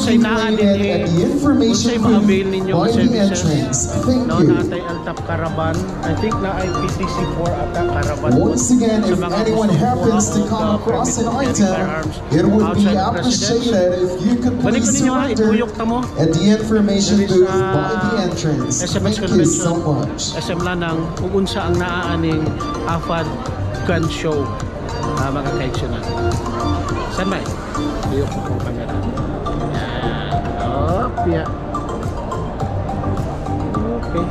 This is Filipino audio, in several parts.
Say naa din at the information kung booth ma-avail ninyo by the services. entrance. Thank No, you. natay Altap Caravan. I think na ay PTC4 ata Caravan. Once again, Sa if mga anyone gusto happens to kumuha come o, across an permit to carry item, firearms it would be outside the appreciated if you could Balik please ko ninyo ha, surrender ibuyok ta mo. at the information There is, booth by the entrance. SMS Thank you so convention. much. SM Lanang, kung unsa ang naaaning AFAD Gun Show. Mga kaitsunan. Saan ba? Buyok ko kong camera. Yeah. Okay.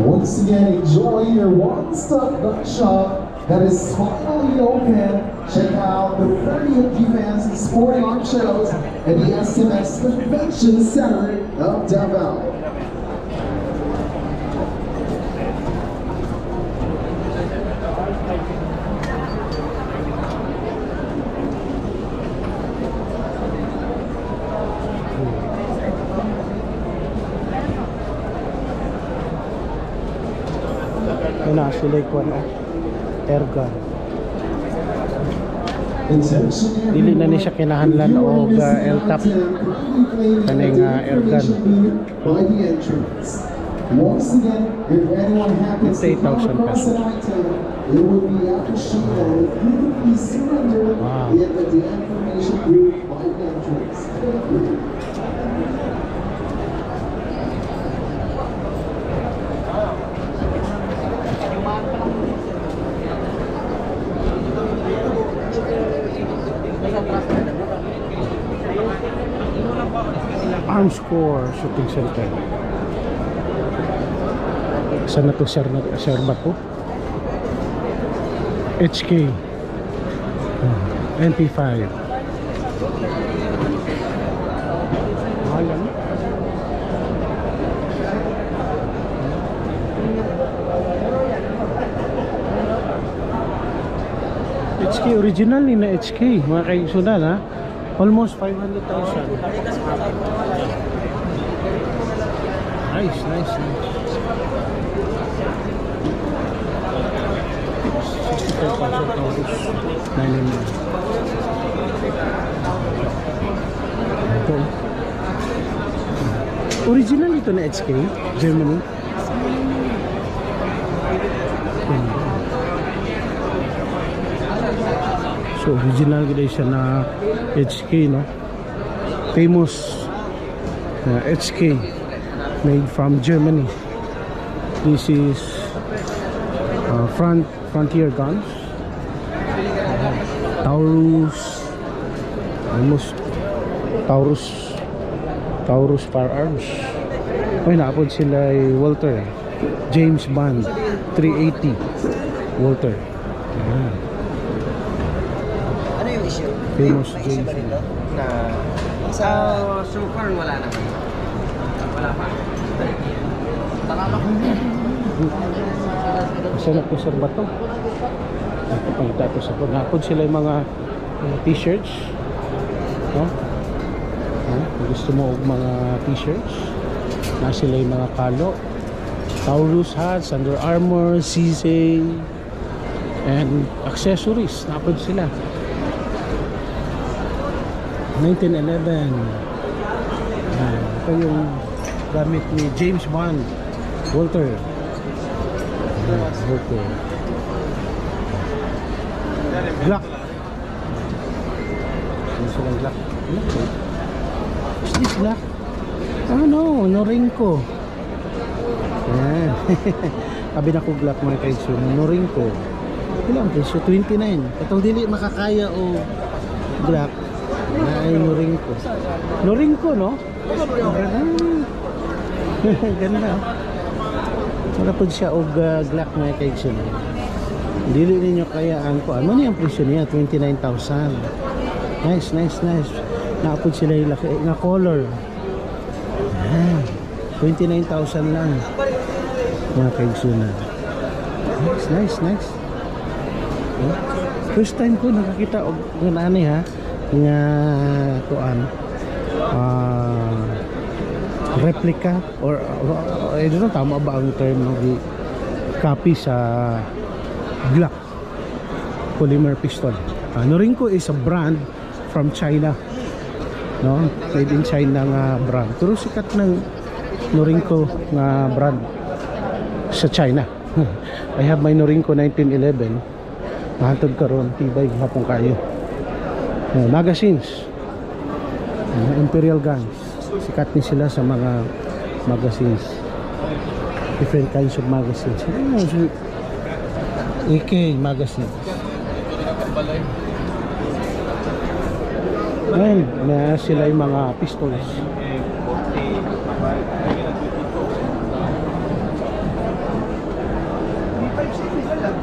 Once again, enjoy your one-stop gun shop that is finally open. Check out the 30th Defense and Sporting Arms Shows at the SMS Convention Center of Davao. Yun na, sila ikuha na airgun. Dili na ni siya kinahanlan o LTAP kaning airgun. Once again, if anyone happens to come 8,000 across an item, it would be appreciated if you could please surrender Wow. it at the information booth by the entrance. Thank you. Arms Corps Shooting Center. Saan na to, sir ba po? HK NP5. Mahal yan. HK original ni na HK mga kaisunan ha. Almost 500,000. Nice. Ito. Original ito na HK, Germany. So original gid siya na HK, no? Famous HK made from Germany. This is Frontier guns. Taurus firearms. Ay, naapod sila ay Walter James Bond 380 Walter. Ano yung issue? Famous May issue James ba rin Bond. na so far wala naman. Wala pa. Masarap ko sir ba ito? Napapalita ito sa pod. Napod sila yung mga t-shirts, no? Kung gusto mo og mga t-shirts, na sila yung mga palo, Taurus hats, Under Armour, CZ, and accessories. Napod sila 1911. Ito yung gamit ni James Bond Walter. Okay. Glock. Ano silang Glock? Is this Glock? No, Norinco. Ayan. Sabi na ko Glock mga kaitso. Norinco. Ilang presyo? 29. Itong dili makakaya o Glock. Ay, Norinco. Norinco, no? Ganda. Wala po siya og Glock mga kaitso. Dili ninyo kaya ang ko. Ano niya ang presyo niya? 29,000. Nice. Naapod sila yung laki nga color. 29,000 lang. Mga kaigsunan. Nice. First time ko nakakita og ganani ha. Nga kuan. Replica or I don't know tama ba ang term ng copy sa Glock polymer pistol. Norinco is a brand from China, no? Made in China nga brand. Pero sikat ng Norinco nga brand sa China. I have my Norinco 1911. Mahantod karon tibay hapon kayo. Magazines. Imperial guns. Sikat ni sila sa mga magazines. Different kinds of magazines. AK magazines. Ayan, na sila yung mga pistols.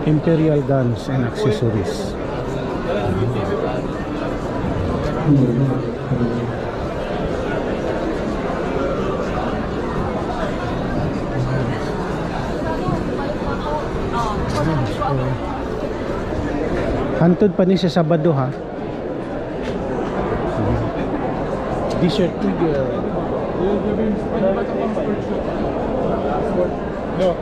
Imperial guns and accessories. Hantod pa ni sa Sabado ha. T-shirt figure. No.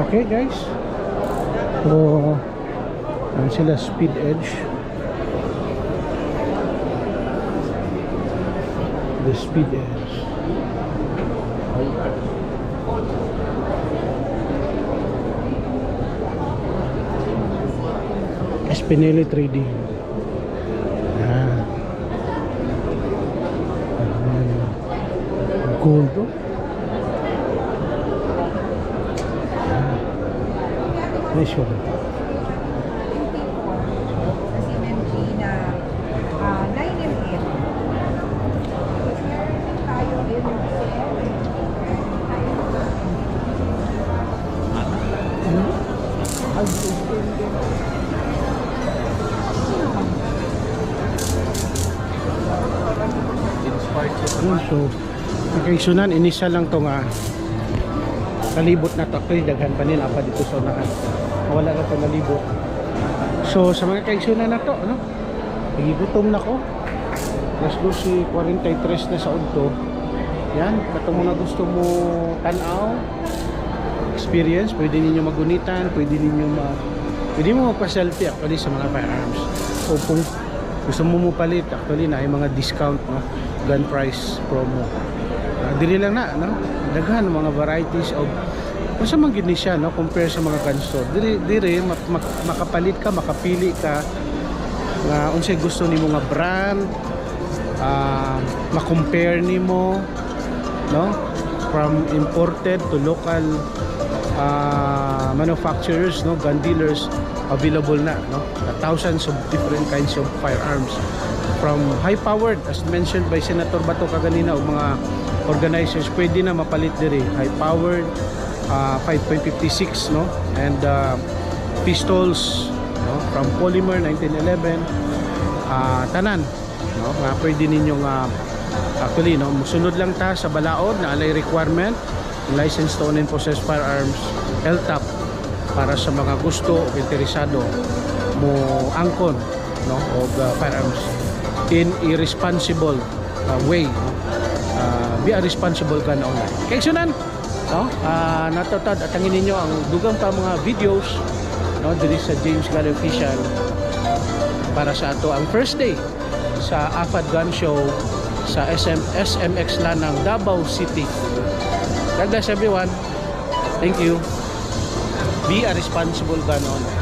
Okay guys. So, ang sila Speed Edge. The Speed Edge. Spinelli Trading. Gold to. Nice one. So, nakaisunan, inisa lang to nga kalibot na to. Actually, daghan pa nila pa dito sa unahan. Wala na to nalibot. So, sa mga kaisunan na to, ano? Higutom na ko. Alas 12:43 na sa udto. Yan, katong mga gusto mo tanaw, experience, pwede ninyo magunitan, pwede mo magpa-selfie actually sa mga firearms. O kung gusto mo palit, actually na ay mga discount, no? Gun price promo. Dili lang na, no? Daghan mga varieties of kung sa man gid ni siya, no, compare sa mga gun store. Diri makapalit ka, makapili ka nga unsay gusto nimo nga brand, ma-compare nimo, no, from imported to local manufacturers, no, gun dealers available na, no, thousands of different kinds of firearms, from high powered as mentioned by Senator Bato kaganina, o mga organizers pwede na mapalit diri high powered 5.56, no, and pistols, no, from polymer 1911, tanan, no, nga pwede ninyong actually, no, musunod lang ta sa balaod na alay requirement, license to own and possess firearms, LTAP, para sa mga gusto o interesado mo angkon, no, og firearms in irresponsible way, no? Be a responsible gun owner. Kaya sunan, no, natatad at tangin ninyo ang dugang pa mga videos, no, diri sa James Gun Official para sa ato ang first day sa AFAD Gun Show sa SMX Lanang, Davao City. God bless everyone. Thank you. Be a responsible gun owner.